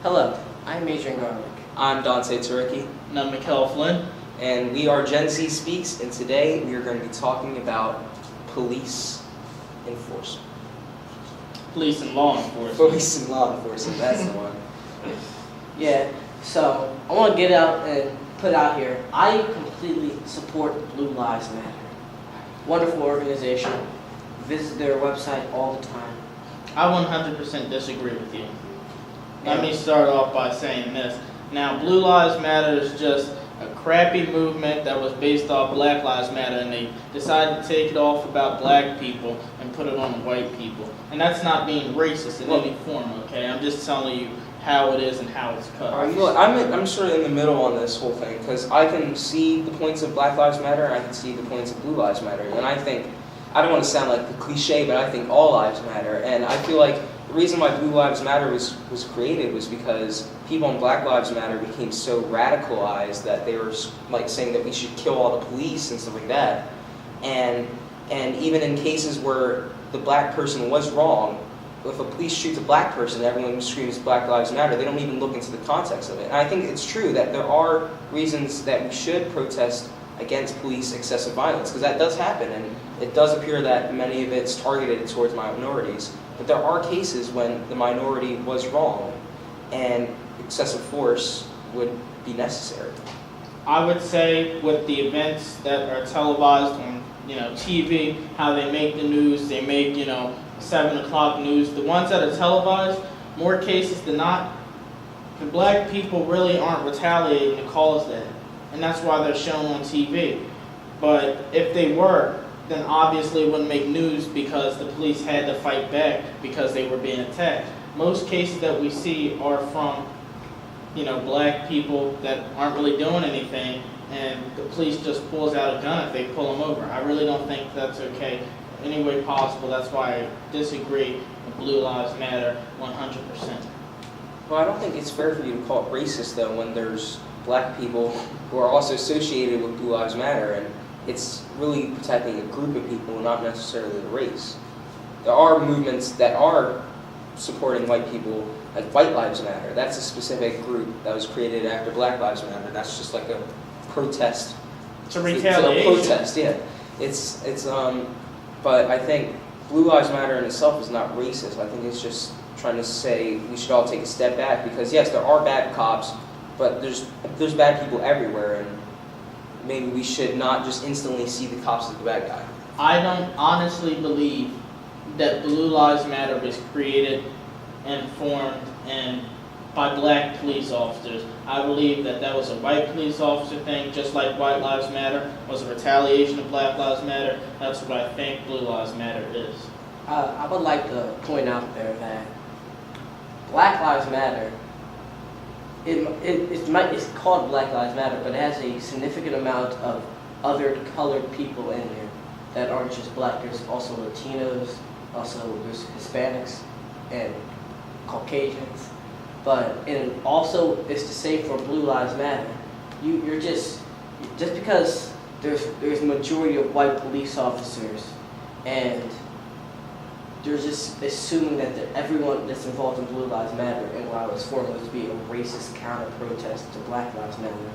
Hello, I'm Adrian Garlic. I'm Dante Turicki. And I'm Mikkel Flynn. And we are GenZ Speaks, and today we are going to be talking about police enforcement. Police and law enforcement. Police and law enforcement, that's the one. Yeah, so I want to get out and put out here, I completely support Blue Lives Matter. Wonderful organization. Visit their website all the time. I 100% disagree with you. Let me start off by saying this. Now, Blue Lives Matter is just a crappy movement that was based off Black Lives Matter, and they decided to take it off about black people and put it on white people. And that's not being racist in any form, okay? I'm just telling you how it is and how it's cut. Well, I'm sort of in the middle on this whole thing, because I can see the points of Black Lives Matter, and I can see the points of Blue Lives Matter. And I think, I don't want to sound like the cliche, but I think all lives matter. And I feel like the reason why Blue Lives Matter was created was because people in Black Lives Matter became so radicalized that they were like saying that we should kill all the police and stuff like that. And even in cases where the black person was wrong, if a police shoots a black person, everyone screams Black Lives Matter. They don't even look into the context of it. And I think it's true that there are reasons that we should protest against police excessive violence, because that does happen, and it does appear that many of it's targeted towards minorities. But there are cases when the minority was wrong, and excessive force would be necessary. I would say with the events that are televised on, TV, how they make the news, they make, 7 o'clock news. The ones that are televised, more cases than not, the black people really aren't retaliating to cause that. And that's why they're shown on TV. But if they were, then obviously it wouldn't make news because the police had to fight back because they were being attacked. Most cases that we see are from, black people that aren't really doing anything, and the police just pulls out a gun if they pull them over. I really don't think that's okay any way possible. That's why I disagree with Blue Lives Matter 100%. Well, I don't think it's fair for you to call it racist, though, when there's black people who are also associated with Blue Lives Matter, and it's really protecting a group of people, not necessarily the race. There are movements that are supporting white people, like White Lives Matter. That's a specific group that was created after Black Lives Matter. That's just like a protest. It's a retaliation. It's a protest, yeah. It's but I think Blue Lives Matter in itself is not racist. I think it's just trying to say we should all take a step back, because yes, there are bad cops, but there's bad people everywhere, and maybe we should not just instantly see the cops as the bad guy. I don't honestly believe that Blue Lives Matter was created and formed by black police officers. I believe that was a white police officer thing, just like White Lives Matter was a retaliation of Black Lives Matter. That's what I think Blue Lives Matter is. I would like to point out there that Black Lives Matter, it's called Black Lives Matter, but it has a significant amount of other colored people in there that aren't just black. There's also Latinos, also there's Hispanics and Caucasians. But and also it's to say for Blue Lives Matter, you're just because there's a majority of white police officers, and they're just assuming that everyone that's involved in Blue Lives Matter, and while it's formed to be a racist counter-protest to Black Lives Matter,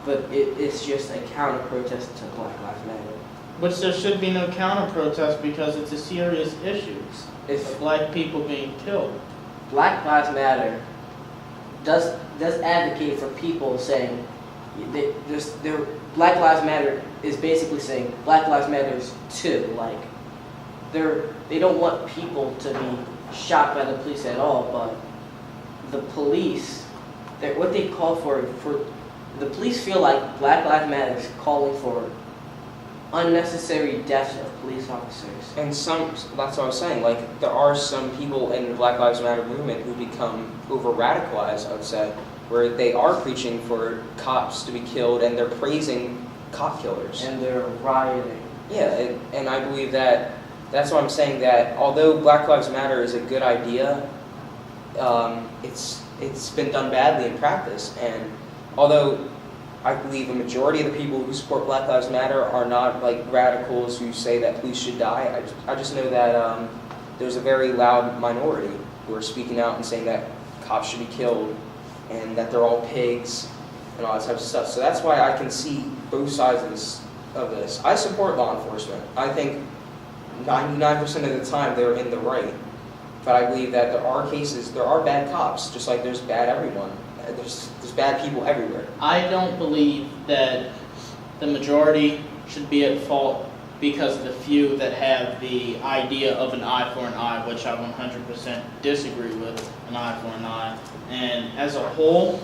but it's just a counter-protest to Black Lives Matter. Which there should be no counter-protest because it's a serious issue. It's black people being killed. Black Lives Matter does advocate for people saying Black Lives Matter is basically saying Black Lives Matters too. Like they don't want people to be shot by the police at all, but the police, what they call for the police feel like Black Lives Matter is calling for unnecessary deaths of police officers. And that's what I was saying, like, there are some people in the Black Lives Matter movement who become over-radicalized, I would say, where they are preaching for cops to be killed, and they're praising cop killers. And they're rioting. Yeah, and I believe that's why I'm saying that although Black Lives Matter is a good idea, it's been done badly in practice. And although I believe a majority of the people who support Black Lives Matter are not like radicals who say that police should die, I just know that there's a very loud minority who are speaking out and saying that cops should be killed and that they're all pigs and all that type of stuff. So that's why I can see both sides of this. I support law enforcement. I think 99% of the time they're in the right. But I believe that there are cases, there are bad cops, just like there's bad everyone. There's bad people everywhere. I don't believe that the majority should be at fault because of the few that have the idea of an eye for an eye, which I 100% disagree with, an eye for an eye. And as a whole,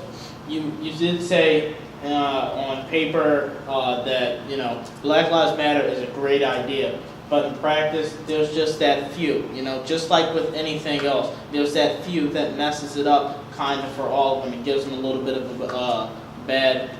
you did say on paper that, you know, Black Lives Matter is a great idea. But in practice, there's just that few, you know, just like with anything else, there's that few that messes it up kind of for all of them and gives them a little bit of a bad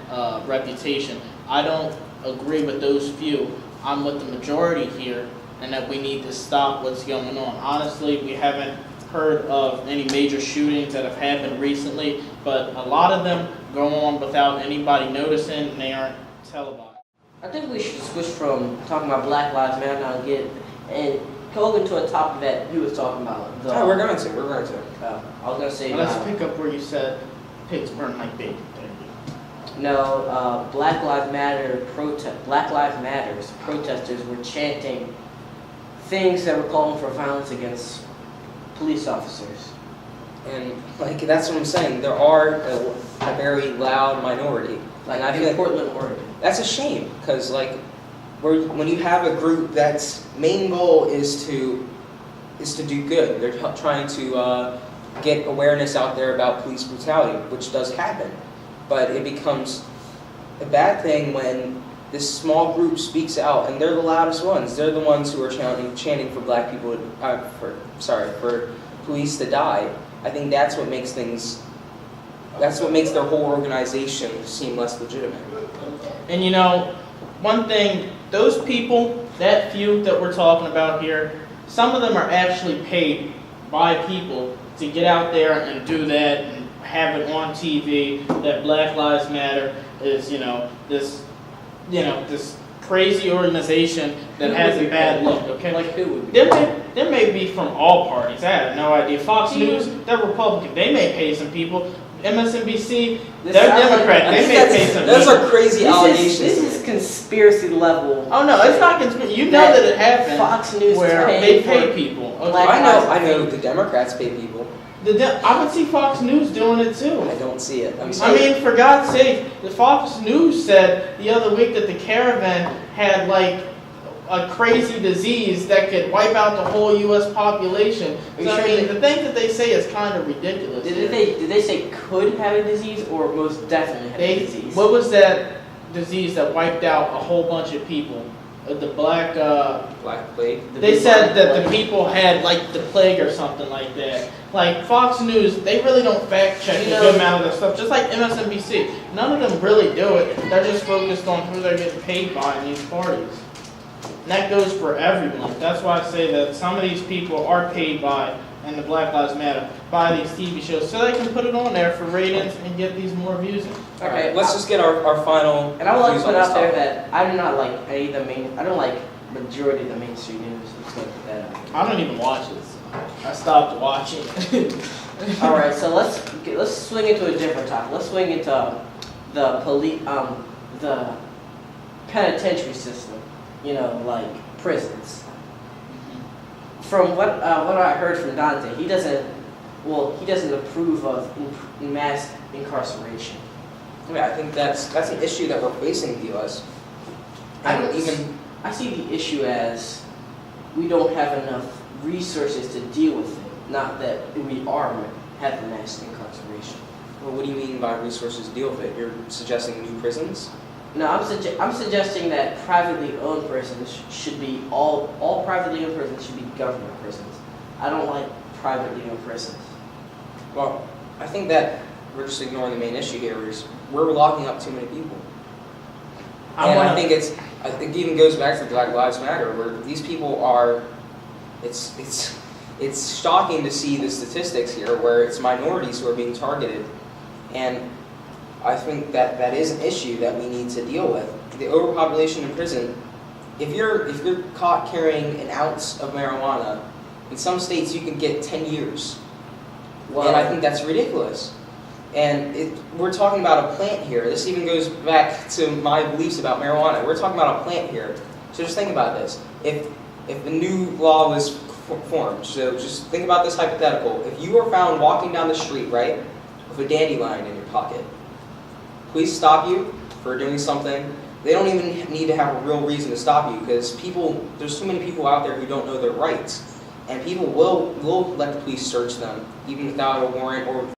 reputation. I don't agree with those few. I'm with the majority here, and that we need to stop what's going on. Honestly, we haven't heard of any major shootings that have happened recently, but a lot of them go on without anybody noticing, and they aren't televised. I think we should switch from talking about Black Lives Matter now and go into a topic that he was talking about. Oh, we're going to. I was going to say. Let's pick up where you said pigs burn like bacon. No, Black Lives Matter's protesters were chanting things that were calling for violence against police officers. And like that's what I'm saying. There are a very loud minority. Like I in feel like Portland, Oregon. that's a shame because like when you have a group that's main goal is to do good. They're trying to get awareness out there about police brutality, which does happen. But it becomes a bad thing when this small group speaks out, and they're the loudest ones. They're the ones who are chanting for black people, for police to die. I think that's what makes their whole organization seem less legitimate. And you know, one thing, those people, that few that we're talking about here, some of them are actually paid by people to get out there and do that and have it on TV that Black Lives Matter is, this crazy organization that has a bad look, okay? Like who would be? There may be from all parties. I have no idea. Fox News, they're Republican. They may pay some people. MSNBC, they're Democrat. They may pay some people. Those are crazy allegations. This is conspiracy level. Oh no, it's not conspiracy. You know that it happened. Fox News where they pay people. Okay. I know the Democrats pay people. I would see Fox News doing it too. I don't see it. I mean, for God's sake, the Fox News said the other week that the caravan had like a crazy disease that could wipe out the whole U.S. population. So, I mean, the thing that they say is kind of ridiculous. Did they say could have a disease or most definitely have a disease? What was that disease that wiped out a whole bunch of people? The black plague. They said that the people had like the plague or something like that. Like Fox News, they really don't fact check a good amount of their stuff. Just like MSNBC, none of them really do it. They're just focused on who they're getting paid by in these parties. And that goes for everyone. That's why I say that some of these people are paid by, and the Black Lives Matter, by these TV shows, so they can put it on there for ratings and get these more views. Okay, let's just get our final. And I would like to put out there that I do not like any of the main. I don't like majority of the mainstream news. I'm just gonna put that out there. I don't even watch it. So I stopped watching. All right, so let's swing into a different topic. Let's swing into the penitentiary system. Like prisons. From what I heard from Dante, he doesn't approve of mass incarceration. Yeah, I think that's an issue that we're facing in the U.S. I see the issue as we don't have enough resources to deal with it. Not that we are having mass incarceration. Well, what do you mean by resources to deal with it? You're suggesting new prisons? No, I'm suggesting that privately owned prisons should be all privately owned prisons should be government prisons. I don't like privately owned prisons. Well, I think that we're just ignoring the main issue here. Is we're locking up too many people. I think it even goes back to Black Lives Matter, where these people are. It's shocking to see the statistics here, where it's minorities who are being targeted, and I think that is an issue that we need to deal with. The overpopulation in prison. If you're caught carrying an ounce of marijuana, in some states you can get 10 years. And I think that's ridiculous. And we're talking about a plant here. This even goes back to my beliefs about marijuana. We're talking about a plant here. So just think about this. If a new law was formed, so just think about this hypothetical. If you were found walking down the street, right, with a dandelion in your pocket, police stop you for doing something. They don't even need to have a real reason to stop you, because there's too many people out there who don't know their rights. And people will let the police search them, even without a warrant or